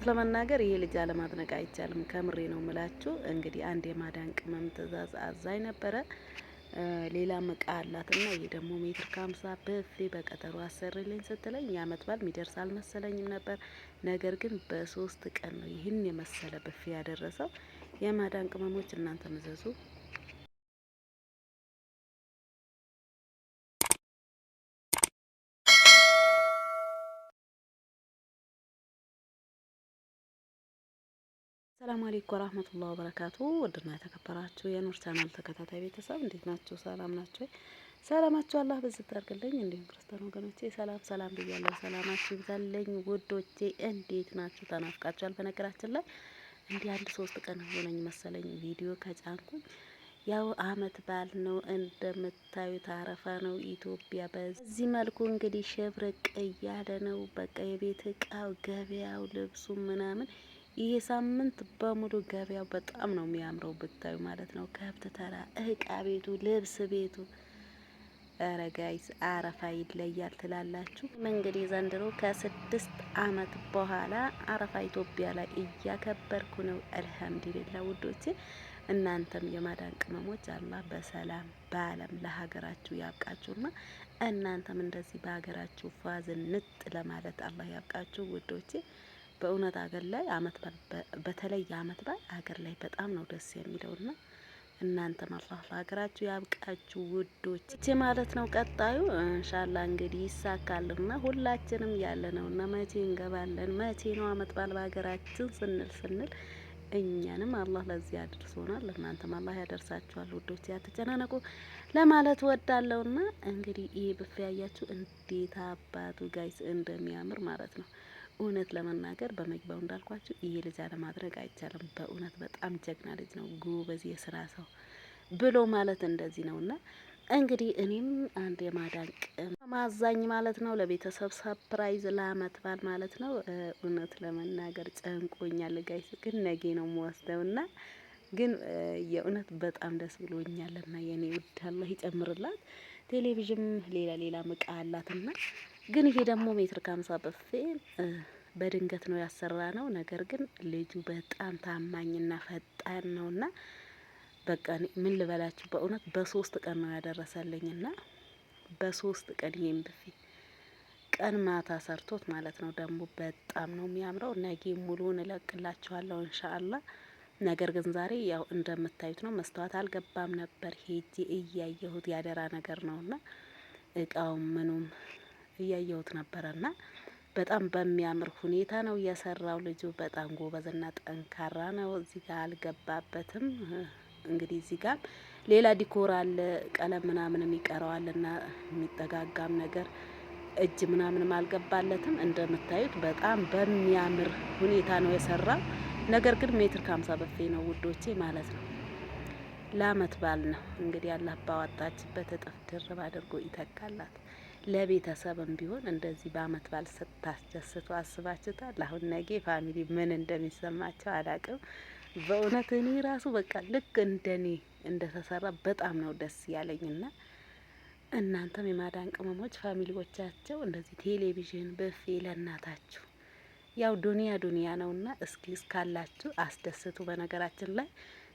ለመናገር ይሄ ልጅ አለማድነቅ አይቻልም። ከምሬ ነው ምላችሁ። እንግዲህ አንድ የማዳን ቅመም ትእዛዝ አዛኝ ነበረ። ሌላ እቃ አላትና ይሄ ደግሞ ሜትር ከ50 በፌ በቀጠሮ አሰርልኝ ስትለኝ የአመት በዓል የሚደርስ አልመሰለኝም ነበር። ነገር ግን በ3 ቀን ነው ይህን የመሰለ በፌ ያደረሰው። የማዳን ቅመሞች እናንተ መዘዙ። ሰላም አለይኩም ወራህመቱላሂ ወበረካቱ። ወድና የተከበራችሁ የኑር ቻናል ተከታታይ ቤተሰብ እንዴት ናችሁ? ሰላም ናችሁ? ሰላማችሁ አላህ በዝት አድርግልኝ። እንዲሁም ክርስቲያን ወገኖቼ ሰላም ብያለሁ። ሰላማችሁ ይብዛልኝ ውዶቼ። እንዴት ናችሁ? ተናፍቃችኋል። በነገራችን ላይ እንዲህ 3 ቀን ሆነኝ መሰለኝ ቪዲዮ ከጫንኩኝ። ያው አመት በዓል ነው እንደምታዩት፣ አረፋ ነው ኢትዮጵያ። በዚህ መልኩ እንግዲህ ሸብረቅ እያለ ነው። በቃ የቤት እቃው፣ ገበያው፣ ልብሱ ምናምን ይሄ ሳምንት በሙሉ ገበያው በጣም ነው የሚያምረው ብታዩ ማለት ነው። ከብት ተራ፣ እቃ ቤቱ፣ ልብስ ቤቱ። ኧረ ጋይስ አረፋ ይለያል ትላላችሁ። እንግዲህ ዘንድሮ ከ6 አመት በኋላ አረፋ ኢትዮጵያ ላይ እያከበርኩ ነው። አልሐምዱሊላህ ውዶቼ። እናንተም የማዳን ቅመሞች አላህ በሰላም በአለም ለሀገራችሁ ያብቃችሁና እናንተም እንደዚህ በሀገራችሁ ፋዝንጥ ለማለት አላህ ያብቃችሁ ውዶቼ። በእውነት ሀገር ላይ አመት በተለይ አመት በዓል ሀገር ላይ በጣም ነው ደስ የሚለውና እናንተም አላህ ለሀገራችሁ ያብቃችሁ ውዶች ማለት ነው። ቀጣዩ ኢንሻአላህ እንግዲህ ይሳካልና ሁላችንም ያለ ነውና መቼ እንገባለን መቼ ነው አመት በዓል በሀገራችን ስንል እኛንም አላህ ለዚህ አድርሶናል። እናንተም አላህ ያደርሳችኋል ውዶች፣ ያተጨናነቁ ለማለት ወዳለውና እንግዲህ ይሄ ብፌ ያያችሁ እንዴት አባቱ ጋይስ እንደሚያምር ማለት ነው። እውነት ለመናገር በመግባው እንዳልኳችሁ ይሄ ልጅ አለማድረግ አይቻልም። በእውነት በጣም ጀግና ልጅ ነው፣ ጎበዝ የስራ ሰው ብሎ ማለት እንደዚህ ነውና እንግዲህ እኔም አንድ የማዳን ቅመም አዛኝ ማለት ነው። ለቤተሰብ ሰርፕራይዝ ለአመት በዓል ማለት ነው። እውነት ለመናገር ጨንቆኛል ጋይስ፣ ግን ነገ ነው የምወስደውና ግን የእውነት በጣም ደስ ብሎኛልና የኔ ውድ አላህ ይጨምርላት። ቴሌቪዥን ሌላ እቃ አላትና ግን ይሄ ደግሞ ሜትር ከ50 በፌ በድንገት ነው ያሰራ ነው። ነገር ግን ልጁ በጣም ታማኝና ፈጣን ነውና በቃ ምን ልበላችሁ በእውነት በ3 ቀን ነው ያደረሰልኝና በ3 ቀን ይሄን በፌ ቀን ማታ ሰርቶት ማለት ነው። ደግሞ በጣም ነው የሚያምረው። ነገ ሙሉውን እለቅላችኋለሁ ኢንሻአላህ። ነገር ግን ዛሬ ያው እንደምታዩት ነው። መስተዋት አልገባም ነበር ሄጄ እያየሁት ያደራ ነገር ነውና እቃው ምኑም እያየሁት ነበርና በጣም በሚያምር ሁኔታ ነው እየሰራው። ልጁ በጣም ጎበዝና ጠንካራ ነው። እዚህ ጋር አልገባበትም። እንግዲህ እዚህ ጋር ሌላ ዲኮር አለ፣ ቀለም ምናምንም ይቀረዋልና የሚጠጋጋም ነገር እጅ ምናምንም አልገባለትም። እንደምታዩት በጣም በሚያምር ሁኔታ ነው የሰራው። ነገር ግን ሜትር ከ50 በፌ ነው ውዶቼ ማለት ነው። ለአመት በዓል ነው እንግዲህ አላህ ባወጣችበት እጥፍ ድርብ አድርጎ ይተካላት። ለቤተሰብም ቢሆን እንደዚህ በአመት በዓል ስታስደስቱ አስባችሁታል? አሁን ነገ ፋሚሊ ምን እንደሚሰማቸው አላቅም። በእውነት እኔ ራሱ በቃ ልክ እንደኔ እንደተሰራ በጣም ነው ደስ ያለኝና እናንተም የማዳን ቅመሞች ፋሚሊዎቻቸው እንደዚህ ቴሌቪዥን በፌ ለእናታችሁ ያው ዱንያ ነውና እስኪ እስካላችሁ አስደስቱ። በነገራችን ላይ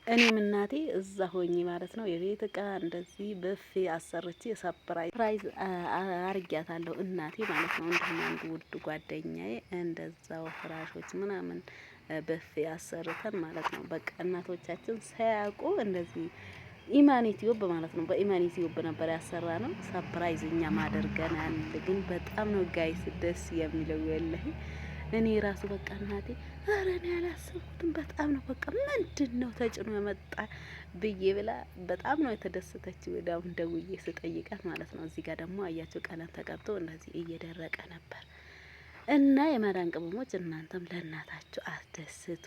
እኔም እናቴ እዛ ሆኜ ማለት ነው የቤት እቃ እንደዚህ በፌ አሰርቼ ሰርፕራይዝ አርጊያታለሁ እናቴ ማለት ነው። እንዲሁም አንድ ውድ ጓደኛዬ እንደዛው ፍራሾች ምናምን በፌ አሰርተን ማለት ነው። በቃ እናቶቻችን ሳያውቁ እንደዚህ ኢማኒቲዩብ ማለት ነው። በኢማኒቲዩብ ነበር ያሰራ ነው። ሰርፕራይዝ እኛም አድርገናል። ግን በጣም ነው ጋይስ ደስ የሚለው ወላሂ። እኔ ራሱ በቃ እናቴ ኧረ እኔ አላሰብኩትም በጣም ነው በቃ ምንድነው ተጭኖ የመጣ ብዬ ብላ በጣም ነው የተደሰተችው። ወዲያውኑ ደውዬ ስጠይቃት ማለት ነው። እዚህ ጋር ደግሞ አያችሁ ቀለም ተቀብቶ እንደዚህ እየደረቀ ነበር። እና የማዳን ቅመሞች እናንተም ለእናታችሁ አስደስቱ።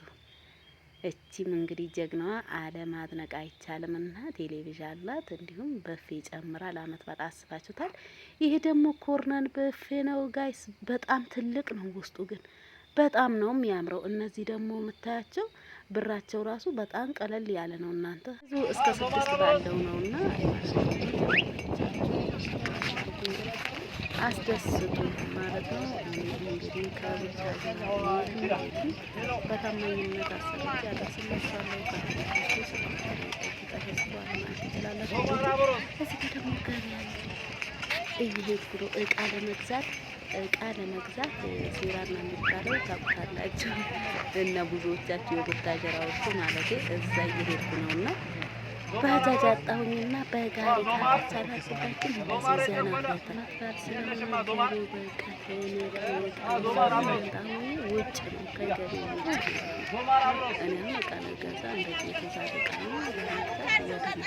እቺም እንግዲህ ጀግናዋ አለማድነቅ አይቻልምና ቴሌቪዥን አላት፣ እንዲሁም በፌ ጨምራ ለአመት በዓል አስባችሁታል። ይሄ ደግሞ ኮርነር በፌ ነው ጋይስ፣ በጣም ትልቅ ነው። ውስጡ ግን በጣም ነው የሚያምረው። እነዚህ ደግሞ የምታያቸው ብራቸው ራሱ በጣም ቀለል ያለ ነው። እናንተ እስከ 6 ባለው ነውና አስደስቱ ማለት ነው። እንግዲህ ከብቻ በታማኝነት አሰርቼ አደርስላችኋለሁ። ከአዲስ ተፈስቷል ማለት ትችላላችሁ። እዚህ ጋር ደግሞ ገበያ እየሄድኩ ነው እቃ ለመግዛት ሲራና የሚባለው ታውቁታላችሁ እና ብዙዎቻችሁ የቡታጀራዎቹ ማለት እዛ እየሄድኩ ነው እና ባጃጅ አጣሁኝና በጋሪ ካቻላችሁባችሁ እንደዚህ ዘና ፈታ ስለሆነ ገቢው ውጭ ነው ከገቢው ውጭ ነው። እኔም እቃ ልገዛ እንደዚህ የተዛዘ እቃ ነው ለመግዛት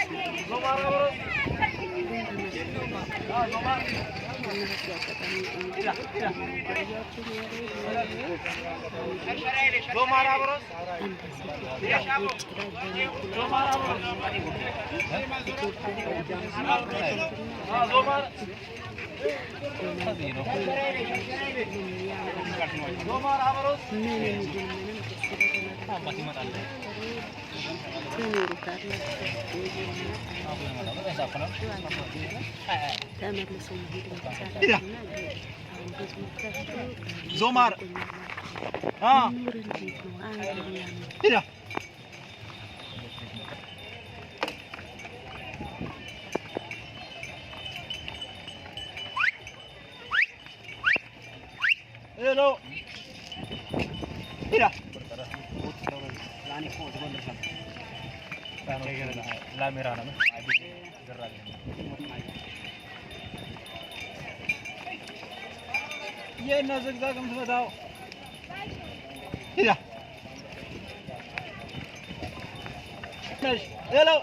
ወደ መስመር Zomar. Tidak. Hello. Tidak. Iya, nazar kita kamu sudah tahu. Tidak. Hello.